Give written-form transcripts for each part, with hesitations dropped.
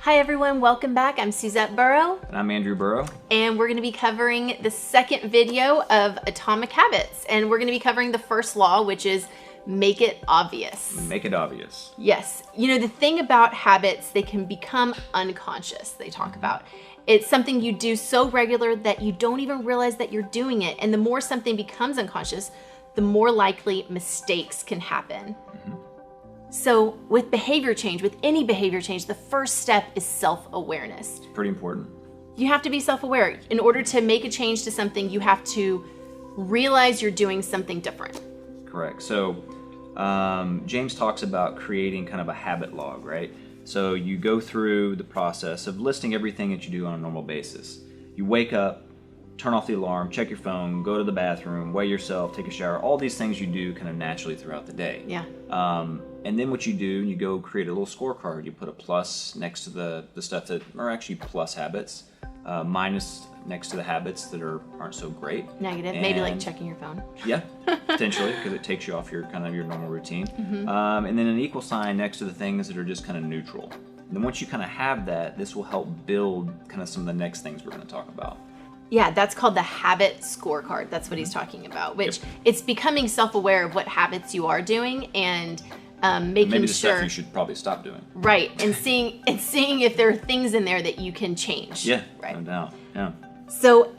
Hi everyone, welcome back. I'm Suzette Burrow. And I'm Andrew Burrow. And we're going to be covering the second video of Atomic Habits. And we're going to be covering the first law, which is make it obvious. Make it obvious. Yes. You know, the thing about habits, they can become unconscious, they talk about. It's something you do so regular that you don't even realize that you're doing it. And the more something becomes unconscious, the more likely mistakes can happen. So with behavior change, with any behavior change, the first step is self-awareness. Pretty important. You have to be self-aware. In order to make a change to something, you have to realize you're doing something different. Correct. So James talks about creating kind of a habit log, right? So you go through the process of listing everything that you do on a normal basis. You wake up, turn off the alarm, check your phone, go to the bathroom, weigh yourself, take a shower, all these things you do kind of naturally throughout the day. Yeah. And then what you do, you go create a little scorecard. You put a plus next to the stuff that are actually plus habits, minus next to the habits that aren't so great. Negative, maybe like checking your phone. Yeah, potentially, because it takes you off your normal routine. And then an equal sign next to the things that are just kind of neutral. And then once you kind of have that, this will help build kind of some of the next things we're going to talk about. Yeah, that's called the Habit Scorecard. That's what he's talking about, which it's becoming self-aware of what habits you are doing and making maybe the sure stuff you should probably stop doing. Right, and seeing if there are things in there that you can change. Yeah, right. No doubt. Yeah. So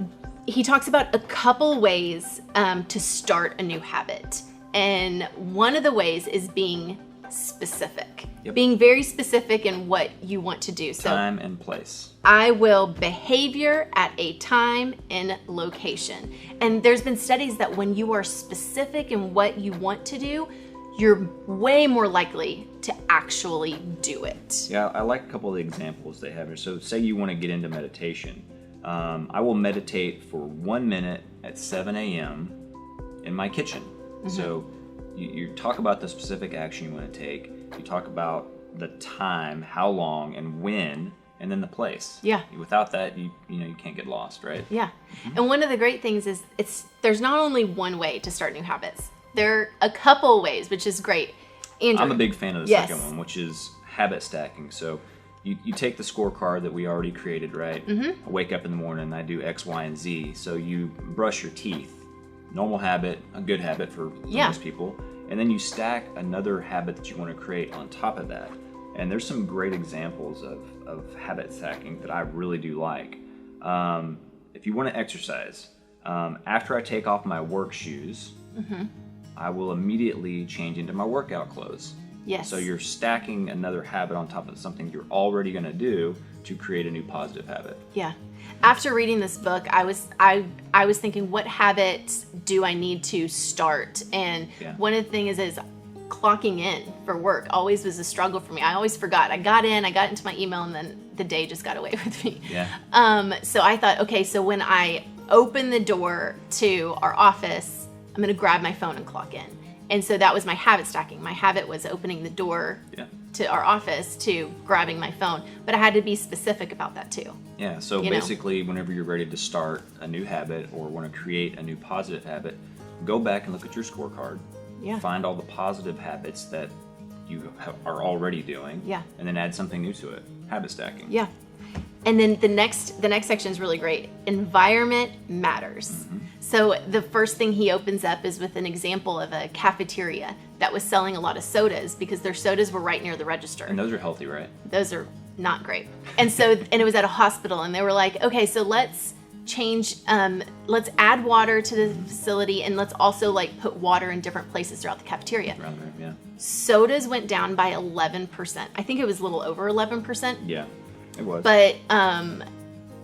he talks about a couple ways to start a new habit, and one of the ways is being specific. Yep. Being very specific in what you want to do. So time and place. I will behavior at a time and location. And there's been studies that when you are specific in what you want to do, you're way more likely to actually do it. Yeah, I like a couple of the examples they have here. So say you want to get into meditation. I will meditate for 1 minute at 7 a.m. in my kitchen. So you talk about the specific action you want to take. You talk about the time, how long, and when, and then the place. Yeah. Without that, you can't get lost, right? Yeah. And one of the great things is there's not only one way to start new habits. There are a couple ways, which is great. Andrew, I'm a big fan of the second one, which is habit stacking. So you take the scorecard that we already created, right? I wake up in the morning, I do X, Y, and Z. So you brush your teeth. Normal habit, a good habit for most people. And then you stack another habit that you want to create on top of that. And there's some great examples of habit stacking that I really do like. If you want to exercise, after I take off my work shoes, I will immediately change into my workout clothes. Yes. So you're stacking another habit on top of something you're already going to do to create a new positive habit. Yeah. After reading this book, I was thinking, what habits do I need to start? And one of the things is clocking in for work always was a struggle for me. I always forgot. I got into my email, and then the day just got away with me. Yeah. So I thought, okay, so when I open the door to our office, I'm going to grab my phone and clock in. And so that was my habit stacking. My habit was opening the door to our office to grabbing my phone. But I had to be specific about that too. Yeah, so basically whenever you're ready to start a new habit or want to create a new positive habit, go back and look at your scorecard. Yeah. Find all the positive habits that you are already doing. Yeah. And then add something new to it. Habit stacking. Yeah. And then the next section is really great. Environment matters. So the first thing he opens up is with an example of a cafeteria that was selling a lot of sodas because their sodas were right near the register. And those are healthy, right? Those are not great. And it was at a hospital, and they were like, okay, so let's add water to the facility, and let's also put water in different places throughout the cafeteria. Around there, yeah. Sodas went down by 11%. I think it was a little over 11%. Yeah, it was. But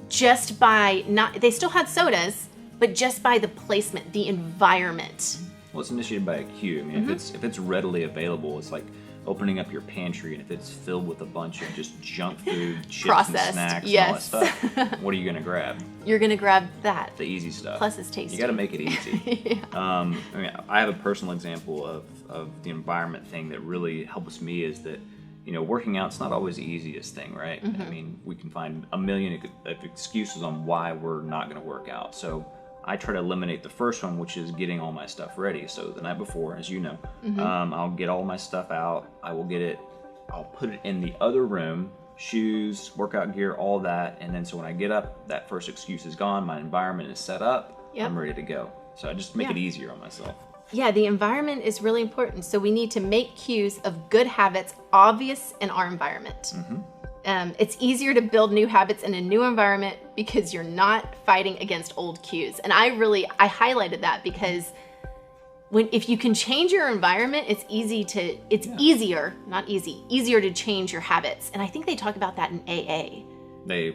just by they still had sodas, but just by the placement, the environment. Well, it's initiated by a cue. I mean, if it's readily available, it's like opening up your pantry, and if it's filled with a bunch of just junk food, chips Processed, and snacks and all that stuff, what are you going to grab? You're going to grab that. The easy stuff. Plus it's tasty. You got to make it easy. I mean, I have a personal example of the environment thing that really helps me is that, working out's not always the easiest thing, right? I mean, we can find a million of excuses on why we're not going to work out. So I try to eliminate the first one, which is getting all my stuff ready. So the night before, as you know, I'll get all my stuff out. I'll put it in the other room shoes, workout gear, all that. And then so when I get up, that first excuse is gone. My environment is set up. Yep. I'm ready to go. So I just make it easier on myself. Yeah, the environment is really important. So we need to make cues of good habits obvious in our environment. It's easier to build new habits in a new environment because you're not fighting against old cues. And I highlighted that because if you can change your environment, it's easier to change your habits. And I think they talk about that in AA. I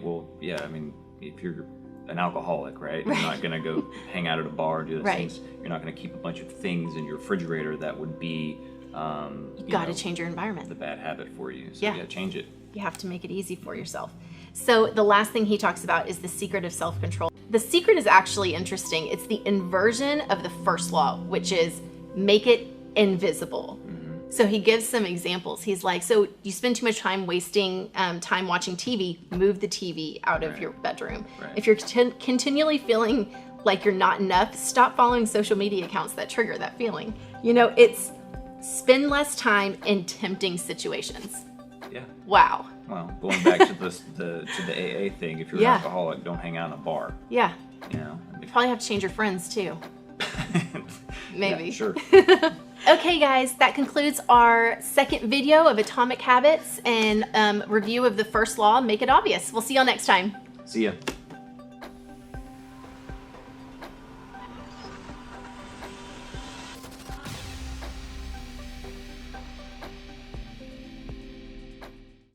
mean, if you're an alcoholic, right? You're not going to go hang out at a bar and do those things. You're not going to keep a bunch of things in your refrigerator that would be, you got to change your environment. The bad habit for you. So change it. You have to make it easy for yourself. So the last thing he talks about is the secret of self-control. The secret is actually interesting. It's the inversion of the first law, which is make it invisible. So he gives some examples. He's like, so you spend too much time wasting time watching TV, move the TV out of your bedroom. If you're continually feeling like you're not enough, stop following social media accounts that trigger that feeling. It's spend less time in tempting situations. Yeah. Wow. Well, going back to the AA thing, if you're an alcoholic, don't hang out in a bar. Yeah. You probably have to change your friends too. Maybe. Yeah, sure. Okay, guys, that concludes our second video of Atomic Habits and review of the first law, make it obvious. We'll see y'all next time. See ya.